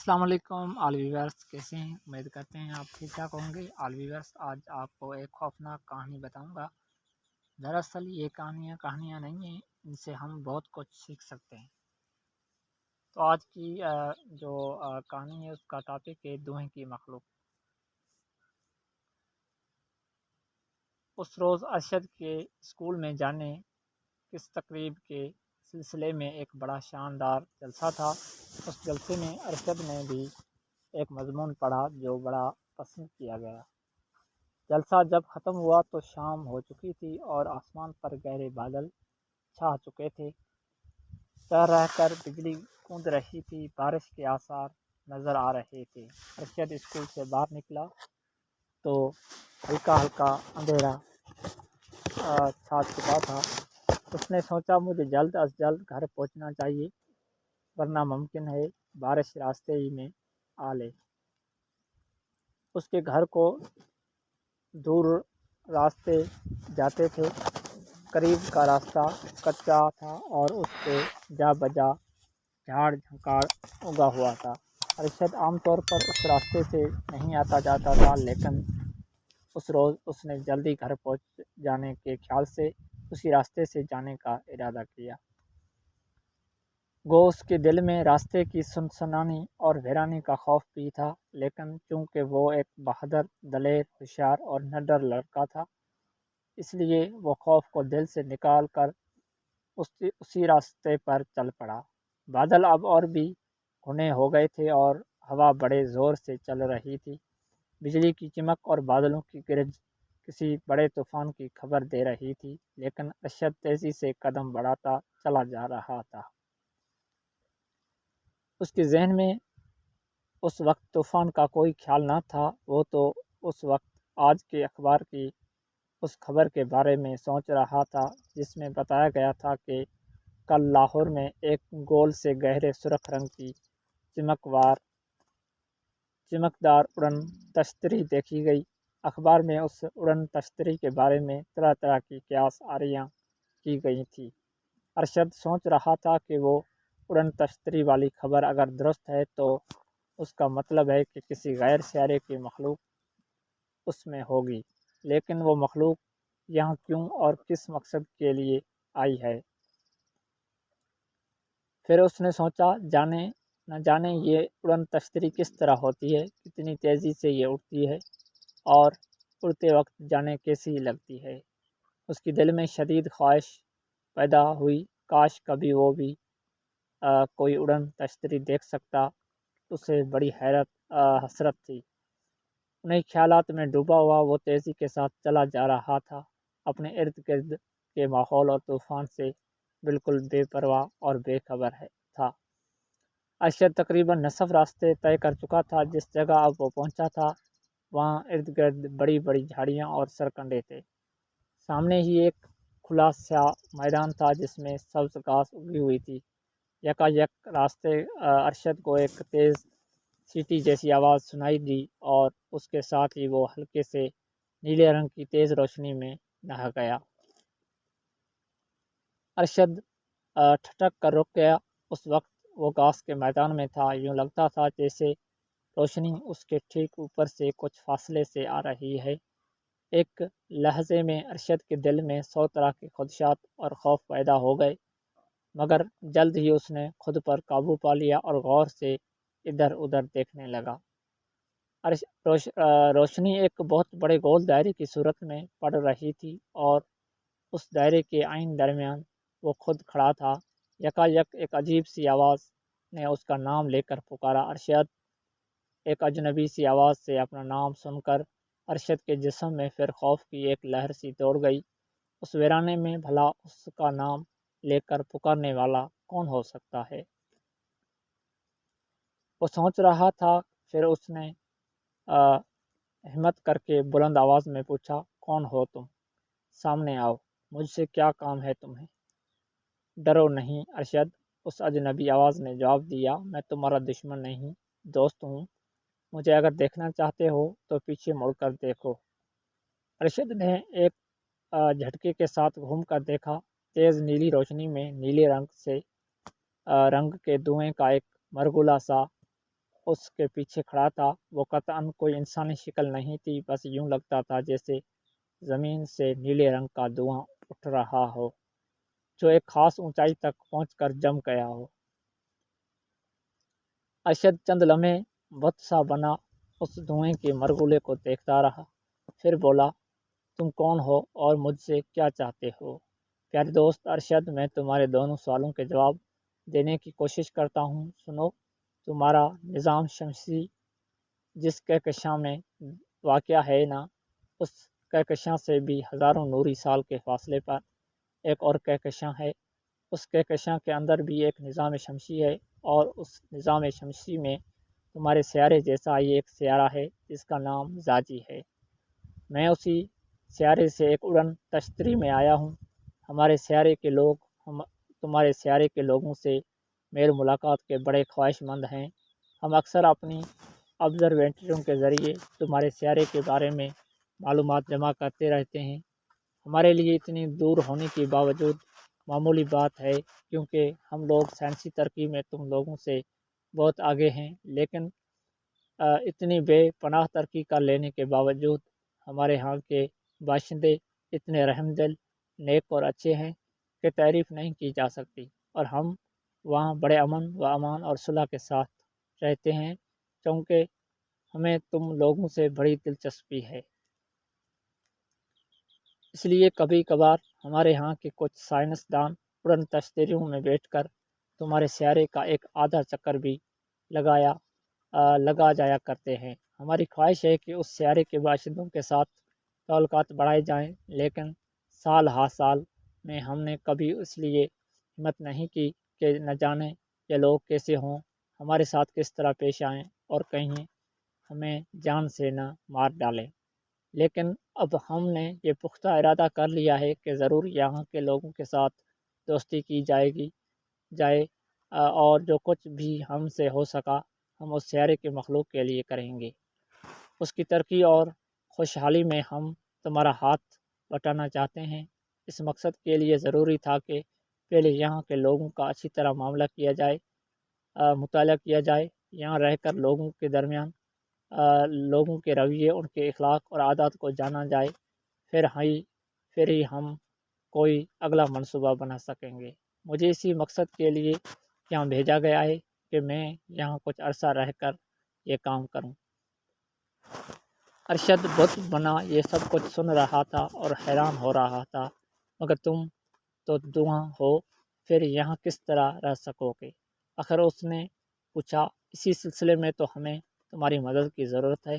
السلام علیکم آل ویورس، کیسے ہیں؟ امید کرتے ہیں آپ ٹھیک ٹھاک ہوں گے۔ آل ویورس، آج آپ کو ایک خوفناک کہانی بتاؤں گا۔ دراصل یہ کہانیاں نہیں ہیں، ان سے ہم بہت کچھ سیکھ سکتے ہیں۔ تو آج کی جو کہانی ہے اس کا ٹاپک ہے دوہیں کی مخلوق۔ اس روز ارشد کے اسکول میں جانے کس تقریب کے سلسلے میں ایک بڑا شاندار جلسہ تھا۔ اس جلسے میں ارشد نے بھی ایک مضمون پڑھا جو بڑا پسند کیا گیا۔ جلسہ جب ختم ہوا تو شام ہو چکی تھی اور آسمان پر گہرے بادل چھا چکے تھے۔ رہ رہ کر بجلی گونج رہی تھی، بارش کے آثار نظر آ رہے تھے۔ ارشد اسکول سے باہر نکلا تو ہلکا ہلکا اندھیرا چھا چکا تھا۔ اس نے سوچا مجھے جلد از جلد گھر پہنچنا چاہیے، ورنہ ممکن ہے بارش راستے ہی میں آ لے۔ اس کے گھر کو دور راستے جاتے تھے، قریب کا راستہ کچا تھا اور اس پہ جا بجا جھاڑ جھنکاڑ اگا ہوا تھا۔ ارشد عام طور پر اس راستے سے نہیں آتا جاتا تھا، لیکن اس روز اس نے جلدی گھر پہنچ جانے کے خیال سے اسی راستے سے جانے کا ارادہ کیا۔ گو اس کے دل میں راستے کی سنسنانی اور ویرانی کا خوف بھی تھا، لیکن چونکہ وہ ایک بہادر، دلیر، ہوشیار اور نڈر لڑکا تھا، اس لیے وہ خوف کو دل سے نکال کر اسی راستے پر چل پڑا۔ بادل اب اور بھی گھنے ہو گئے تھے اور ہوا بڑے زور سے چل رہی تھی۔ بجلی کی چمک اور بادلوں کی گرج کسی بڑے طوفان کی خبر دے رہی تھی، لیکن ارشد تیزی سے قدم بڑھاتا چلا جا رہا تھا۔ اس کے ذہن میں اس وقت طوفان کا کوئی خیال نہ تھا، وہ تو اس وقت آج کے اخبار کی اس خبر کے بارے میں سوچ رہا تھا جس میں بتایا گیا تھا کہ کل لاہور میں ایک گول سے گہرے سرخ رنگ کی چمکدار اڑن تشتری دیکھی گئی۔ اخبار میں اس اڑن تشتری کے بارے میں طرح طرح کی قیاس آریاں کی گئی تھی۔ ارشد سوچ رہا تھا کہ وہ اڑن تشتری والی خبر اگر درست ہے تو اس کا مطلب ہے کہ کسی غیر سیارے کی مخلوق اس میں ہوگی، لیکن وہ مخلوق یہاں کیوں اور کس مقصد کے لیے آئی ہے؟ پھر اس نے سوچا جانے نہ جانے یہ اڑن تشتری کس طرح ہوتی ہے، کتنی تیزی سے یہ اڑتی ہے اور اڑتے وقت جانے کیسی لگتی ہے۔ اس کی دل میں شدید خواہش پیدا ہوئی، کاش کبھی وہ بھی کوئی اڑن تشتری دیکھ سکتا۔ اسے بڑی حسرت تھی۔ انہیں خیالات میں ڈوبا ہوا وہ تیزی کے ساتھ چلا جا رہا تھا، اپنے ارد گرد کے ماحول اور طوفان سے بالکل بے پرواہ اور بے خبر تھا۔ ارشد تقریباً نصف راستے طے کر چکا تھا۔ جس جگہ اب وہ پہنچا تھا وہاں ارد گرد بڑی بڑی جھاڑیاں اور سرکنڈے تھے۔ سامنے ہی ایک کھلا سا میدان تھا جس میں سبز گھاس اگی ہوئی تھی۔ یکایک راستے ارشد کو ایک تیز سیٹی جیسی آواز سنائی دی اور اس کے ساتھ ہی وہ ہلکے سے نیلے رنگ کی تیز روشنی میں نہا گیا۔ ارشد ٹھٹک کر رک گیا۔ اس وقت وہ گھاس کے میدان میں تھا، یوں لگتا تھا جیسے روشنی اس کے ٹھیک اوپر سے کچھ فاصلے سے آ رہی ہے۔ ایک لہجے میں ارشد کے دل میں 100 طرح کے خدشات اور خوف پیدا ہو گئے، مگر جلد ہی اس نے خود پر قابو پا لیا اور غور سے ادھر ادھر دیکھنے لگا۔ روشنی ایک بہت بڑے گول دائرے کی صورت میں پڑ رہی تھی اور اس دائرے کے عین درمیان وہ خود کھڑا تھا۔ یکایک ایک عجیب سی آواز نے اس کا نام لے کر پکارا، ارشد! ایک اجنبی سی آواز سے اپنا نام سن کر ارشد کے جسم میں پھر خوف کی ایک لہر سی دوڑ گئی۔ اس ویرانے میں بھلا اس کا نام لے کر پکارنے والا کون ہو سکتا ہے؟ وہ سوچ رہا تھا۔ پھر اس نے ہمت کر کے بلند آواز میں پوچھا، کون ہو تم؟ سامنے آؤ، مجھ سے کیا کام ہے تمہیں؟ ڈرو نہیں ارشد، اس اجنبی آواز نے جواب دیا، میں تمہارا دشمن نہیں، دوست ہوں۔ مجھے اگر دیکھنا چاہتے ہو تو پیچھے مڑ کر دیکھو۔ ارشد نے ایک جھٹکے کے ساتھ گھوم کر دیکھا۔ تیز نیلی روشنی میں نیلے رنگ کے دھوئیں کا ایک مرغولا سا اس کے پیچھے کھڑا تھا وہ قطعاً کوئی انسانی شکل نہیں تھی، بس یوں لگتا تھا جیسے زمین سے نیلے رنگ کا دھواں اٹھ رہا ہو جو ایک خاص اونچائی تک پہنچ کر جم گیا ہو۔ ارشد چند لمحے بت سا بنا اس دھوئیں کے مرغولے کو دیکھتا رہا، پھر بولا، تم کون ہو اور مجھ سے کیا چاہتے ہو؟ پیارے دوست ارشد، میں تمہارے دونوں سوالوں کے جواب دینے کی کوشش کرتا ہوں۔ سنو، تمہارا نظام شمسی جس کہکشاں میں واقع ہے نا، اس کہکشاں سے بھی ہزاروں نوری سال کے فاصلے پر ایک اور کہکشاں ہے۔ اس کہکشاں کے اندر بھی ایک نظام شمسی ہے، اور اس نظام شمسی میں تمہارے سیارے جیسا ہی ایک سیارہ ہے جس کا نام زاجی ہے۔ میں اسی سیارے سے ایک اڑن تشتری میں آیا ہوں۔ ہمارے سیارے کے لوگ تمہارے سیارے کے لوگوں سے میل ملاقات کے بڑے خواہش مند ہیں۔ ہم اکثر اپنی آبزرویٹریوں کے ذریعے تمہارے سیارے کے بارے میں معلومات جمع کرتے رہتے ہیں۔ ہمارے لیے اتنی دور ہونے کے باوجود معمولی بات ہے، کیونکہ ہم لوگ سائنسی ترقی میں تم لوگوں سے بہت آگے ہیں، لیکن اتنی بے پناہ ترقی کر لینے کے باوجود ہمارے ہاں کے باشندے اتنے رحم دل، نیک اور اچھے ہیں کہ تعریف نہیں کی جا سکتی، اور ہم وہاں بڑے امن و امان اور صلح کے ساتھ رہتے ہیں، کیونکہ ہمیں تم لوگوں سے بڑی دلچسپی ہے۔ اس لیے کبھی کبھار ہمارے ہاں کے کچھ سائنسدان اڑن تشتریوں میں بیٹھ کر تمہارے سیارے کا ایک آدھا چکر بھی لگا جایا کرتے ہیں۔ ہماری خواہش ہے کہ اس سیارے کے باشندوں کے ساتھ تعلقات بڑھائے جائیں، لیکن سال ہا سال میں ہم نے کبھی اس لیے ہمت نہیں کی کہ نہ جانے یہ لوگ کیسے ہوں، ہمارے ساتھ کس طرح پیش آئیں اور کہیں ہمیں جان سے نہ مار ڈالیں۔ لیکن اب ہم نے یہ پختہ ارادہ کر لیا ہے کہ ضرور یہاں کے لوگوں کے ساتھ دوستی کی جائے اور جو کچھ بھی ہم سے ہو سکا ہم اس سیارے کے مخلوق کے لیے کریں گے۔ اس کی ترقی اور خوشحالی میں ہم تمہارا ہاتھ بٹانا چاہتے ہیں۔ اس مقصد کے لیے ضروری تھا کہ پہلے یہاں کے لوگوں کا اچھی طرح معاملہ کیا جائے، مطالعہ کیا جائے، یہاں رہ کر لوگوں کے درمیان لوگوں کے رویے، ان کے اخلاق اور عادات کو جانا جائے، پھر ہی ہم کوئی اگلا منصوبہ بنا سکیں گے۔ مجھے اسی مقصد کے لیے یہاں بھیجا گیا ہے کہ میں یہاں کچھ عرصہ رہ کر یہ کام کروں۔ ارشد بت بنا یہ سب کچھ سن رہا تھا اور حیران ہو رہا تھا۔ مگر تم تو دھواں ہو، پھر یہاں کس طرح رہ سکو گے؟ آخر اس نے پوچھا۔ اسی سلسلے میں تو ہمیں تمہاری مدد کی ضرورت ہے۔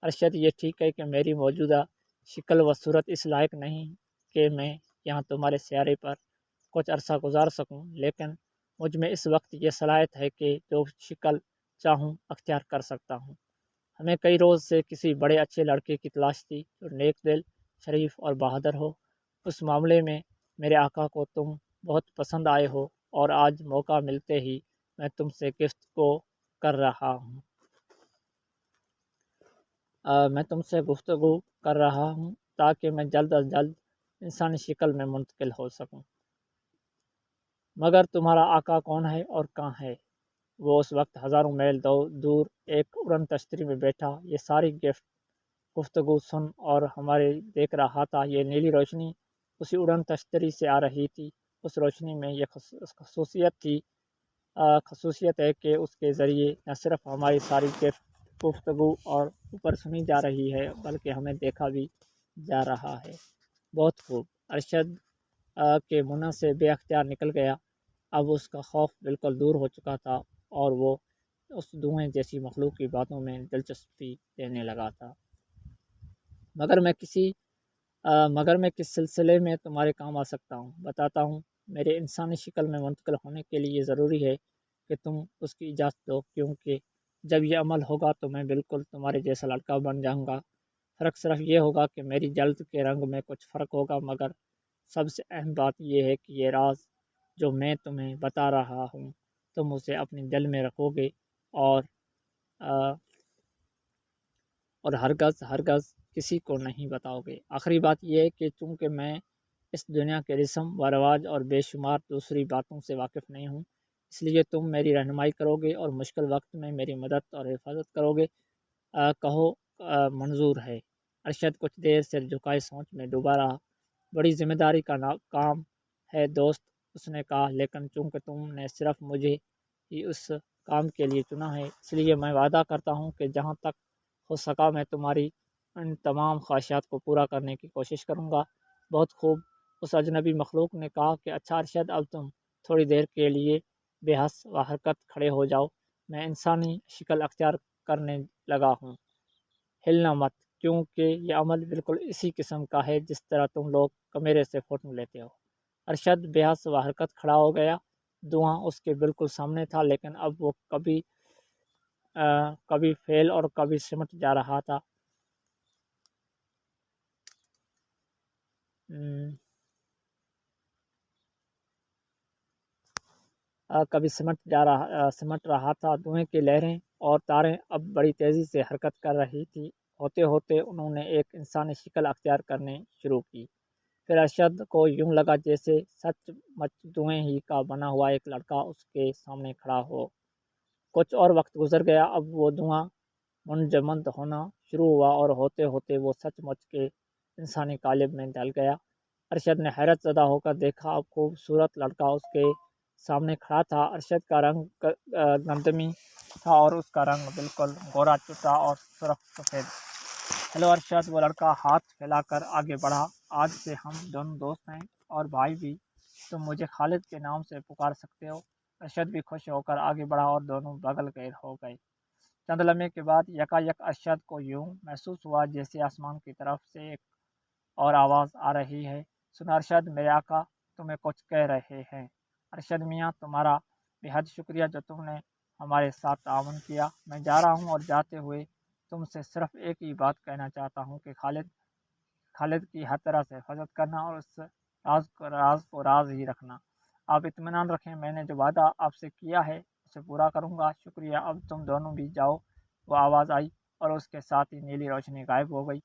ارشد، یہ ٹھیک ہے کہ میری موجودہ شکل و صورت اس لائق نہیں کہ میں یہاں تمہارے سیارے پر کچھ عرصہ گزار سکوں، لیکن مجھ میں اس وقت یہ صلاحیت ہے کہ جو شکل چاہوں اختیار کر سکتا ہوں۔ ہمیں کئی روز سے کسی بڑے اچھے لڑکے کی تلاش تھی جو نیک دل، شریف اور بہادر ہو۔ اس معاملے میں میرے آقا کو تم بہت پسند آئے ہو، اور آج موقع ملتے ہی میں تم سے گفتگو کر رہا ہوں تاکہ میں جلد از جلد انسانی شکل میں منتقل ہو سکوں۔ مگر تمہارا آقا کون ہے اور کہاں ہے؟ وہ اس وقت ہزاروں میل دور ایک اڑن تشتری میں بیٹھا یہ ساری گفتگو سن اور ہمارے دیکھ رہا تھا۔ یہ نیلی روشنی اسی اڑن تشتری سے آ رہی تھی۔ اس روشنی میں یہ خصوصیت ہے کہ اس کے ذریعے نہ صرف ہماری ساری گفتگو اور اوپر سنی جا رہی ہے، بلکہ ہمیں دیکھا بھی جا رہا ہے۔ بہت خوب۔ ارشد کے منہ سے بے اختیار نکل گیا۔ اب اس کا خوف بالکل دور ہو چکا تھا، اور وہ اس دھوئیں جیسی مخلوق کی باتوں میں دلچسپی لینے لگا تھا۔ مگر میں کس سلسلے میں تمہارے کام آ سکتا ہوں؟ بتاتا ہوں۔ میرے انسانی شکل میں منتقل ہونے کے لیے ضروری ہے کہ تم اس کی اجازت دو، کیونکہ جب یہ عمل ہوگا تو میں بالکل تمہارے جیسا لڑکا بن جاؤں گا۔ فرق صرف یہ ہوگا کہ میری جلد کے رنگ میں کچھ فرق ہوگا، مگر سب سے اہم بات یہ ہے کہ یہ راز جو میں تمہیں بتا رہا ہوں تم اسے اپنے دل میں رکھو گے اور ہرگز کسی کو نہیں بتاؤ گے۔ آخری بات یہ ہے کہ چونکہ میں اس دنیا کے رسم و رواج اور بے شمار دوسری باتوں سے واقف نہیں ہوں، اس لیے تم میری رہنمائی کرو گے اور مشکل وقت میں میری مدد اور حفاظت کرو گے۔ کہو منظور ہے۔ ارشد کچھ دیر سر جھکائے سوچ میں ڈوبا رہا۔ بڑی ذمہ داری کا کام ہے دوست، اس نے کہا، لیکن چونکہ تم نے صرف مجھے ہی اس کام کے لیے چنا ہے، اس لیے میں وعدہ کرتا ہوں کہ جہاں تک ہو سکا میں تمہاری ان تمام خواہشات کو پورا کرنے کی کوشش کروں گا۔ بہت خوب، اس اجنبی مخلوق نے کہا کہ اچھا ارشد، اب تم تھوڑی دیر کے لیے بے حس و حرکت کھڑے ہو جاؤ، میں انسانی شکل اختیار کرنے لگا ہوں، ہلنا مت، کیونکہ یہ عمل بالکل اسی قسم کا ہے جس طرح تم لوگ کیمرے سے فوٹو لیتے ہو۔ ارشد بے حس و حرکت کھڑا ہو گیا۔ دھواں اس کے بالکل سامنے تھا، لیکن اب وہ کبھی پھیل اور کبھی سمٹ جا رہا تھا۔ کبھی سمٹ رہا تھا۔ دھوئیں کی لہریں اور تاریں اب بڑی تیزی سے حرکت کر رہی تھی۔ ہوتے ہوتے انہوں نے ایک انسانی شکل اختیار کرنے شروع کی۔ پھر ارشد کو یوں لگا جیسے سچ مچ دھوئیں ہی کا بنا ہوا ایک لڑکا اس کے سامنے کھڑا ہو۔ کچھ اور وقت گزر گیا۔ اب وہ دھواں منجمد ہونا شروع ہوا اور ہوتے ہوتے وہ سچ مچ کے انسانی قالب میں ڈل گیا۔ ارشد نے حیرت زدہ ہو کر دیکھا، اب خوبصورت لڑکا اس کے سامنے کھڑا تھا۔ ارشد کا رنگ گندمی تھا اور اس کا رنگ بالکل گورا چٹا اور سرخ سفید۔ ہیلو ارشد، وہ لڑکا ہاتھ پھیلا کر آگے بڑھا، آج سے ہم دونوں دوست ہیں اور بھائی بھی، تم مجھے خالد کے نام سے پکار سکتے ہو۔ ارشد بھی خوش ہو کر آگے بڑھا اور دونوں بغل گیر ہو گئے۔ چند لمحے کے بعد یکایک ارشد کو یوں محسوس ہوا جیسے آسمان کی طرف سے ایک اور آواز آ رہی ہے، سن ارشد، میرے آقا تمہیں کچھ کہہ رہے ہیں۔ ارشد میاں، تمہارا بے حد شکریہ جو تم نے ہمارے ساتھ تعاون کیا۔ میں جا رہا ہوں اور جاتے ہوئے تم سے صرف ایک ہی بات کہنا چاہتا ہوں کہ خالد کی ہر طرح سے حفاظت کرنا اور اس راز کو راز ہی رکھنا۔ آپ اطمینان رکھیں، میں نے جو وعدہ آپ سے کیا ہے اسے پورا کروں گا۔ شکریہ، اب تم دونوں بھی جاؤ۔ وہ آواز آئی اور اس کے ساتھ ہی نیلی روشنی غائب ہو گئی۔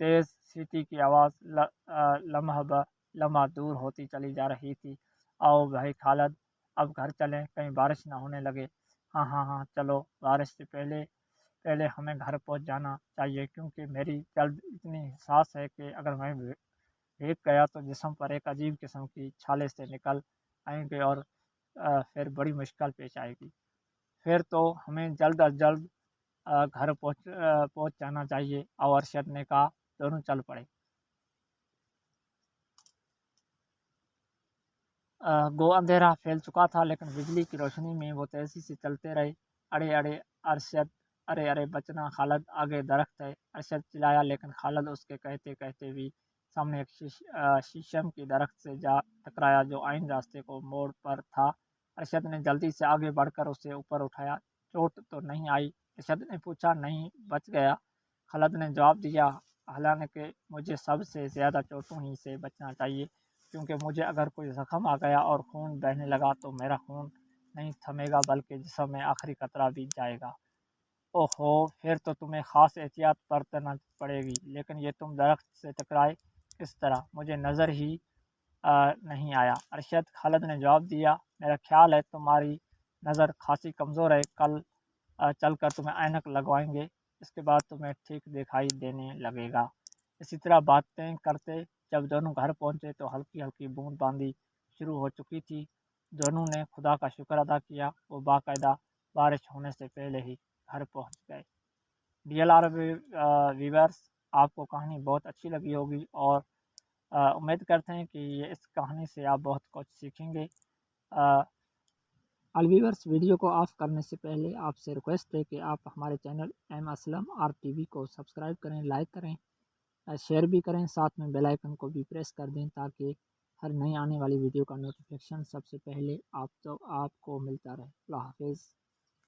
تیز سیٹی کی آواز لمحہ بہ لمحہ دور ہوتی چلی جا رہی تھی۔ آؤ بھائی خالد، اب گھر چلیں، کہیں بارش نہ ہونے لگے۔ ہاں ہاں ہاں چلو، بارش سے پہلے ہمیں گھر پہنچ جانا چاہیے، کیونکہ میری جلد اتنی حساس ہے کہ اگر میں بھیگ گیا تو جسم پر ایک عجیب قسم کی چھالے سے نکل آئیں گے اور پھر بڑی مشکل پیش آئے گی۔ پھر تو ہمیں جلد از جلد گھر پہنچ جانا چاہیے۔ اور ارشد نے کہا۔ دونوں چل پڑے۔ گو اندھیرا پھیل چکا تھا، لیکن بجلی کی روشنی میں وہ تیزی سے چلتے رہے۔ ارے ارے بچنا خالد، آگے درخت ہے، ارشد چلایا، لیکن خالد اس کے کہتے کہتے بھی سامنے ایک شیشم کی درخت سے جا ٹکرایا جو عین راستے کو موڑ پر تھا۔ ارشد نے جلدی سے آگے بڑھ کر اسے اوپر اٹھایا۔ چوٹ تو نہیں آئی؟ ارشد نے پوچھا۔ نہیں، بچ گیا، خالد نے جواب دیا، حالانکہ مجھے سب سے زیادہ چوٹوں ہی سے بچنا چاہیے، کیونکہ مجھے اگر کوئی زخم آ گیا اور خون بہنے لگا تو میرا خون نہیں تھمے گا بلکہ جسم میں آخری قطرہ بھی جائے گا۔ اوہو، پھر تو تمہیں خاص احتیاط برتنا پڑے گی، لیکن یہ تم درخت سے ٹکرائے کس طرح؟ مجھے نظر ہی نہیں آیا، خالد نے جواب دیا۔ میرا خیال ہے تمہاری نظر خاصی کمزور ہے، کل چل کر تمہیں اینک لگوائیں گے، اس کے بعد تمہیں ٹھیک دکھائی دینے لگے گا۔ اسی طرح باتیں کرتے جب دونوں گھر پہنچے تو ہلکی ہلکی بوند باندی شروع ہو چکی تھی۔ دونوں نے خدا کا شکر ادا کیا، وہ باقاعدہ بارش ہونے سے پہلے ہی گھر پہنچ گئے۔ DLR ویورز، آپ کو کہانی بہت اچھی لگی ہوگی اور امید کرتے ہیں کہ اس کہانی سے آپ بہت کچھ سیکھیں گے۔ ویورز، ویڈیو کو آف کرنے سے پہلے آپ سے ریکویسٹ ہے کہ آپ ہمارے چینل اسلم RTV کو سبسکرائب کریں، لائک کریں، شیئر بھی کریں، ساتھ میں بیل آئیکن کو بھی پریس کر دیں تاکہ ہر نئی آنے والی ویڈیو کا نوٹیفیکیشن سب سے پہلے آپ کو ملتا رہے۔ اللہ حافظ۔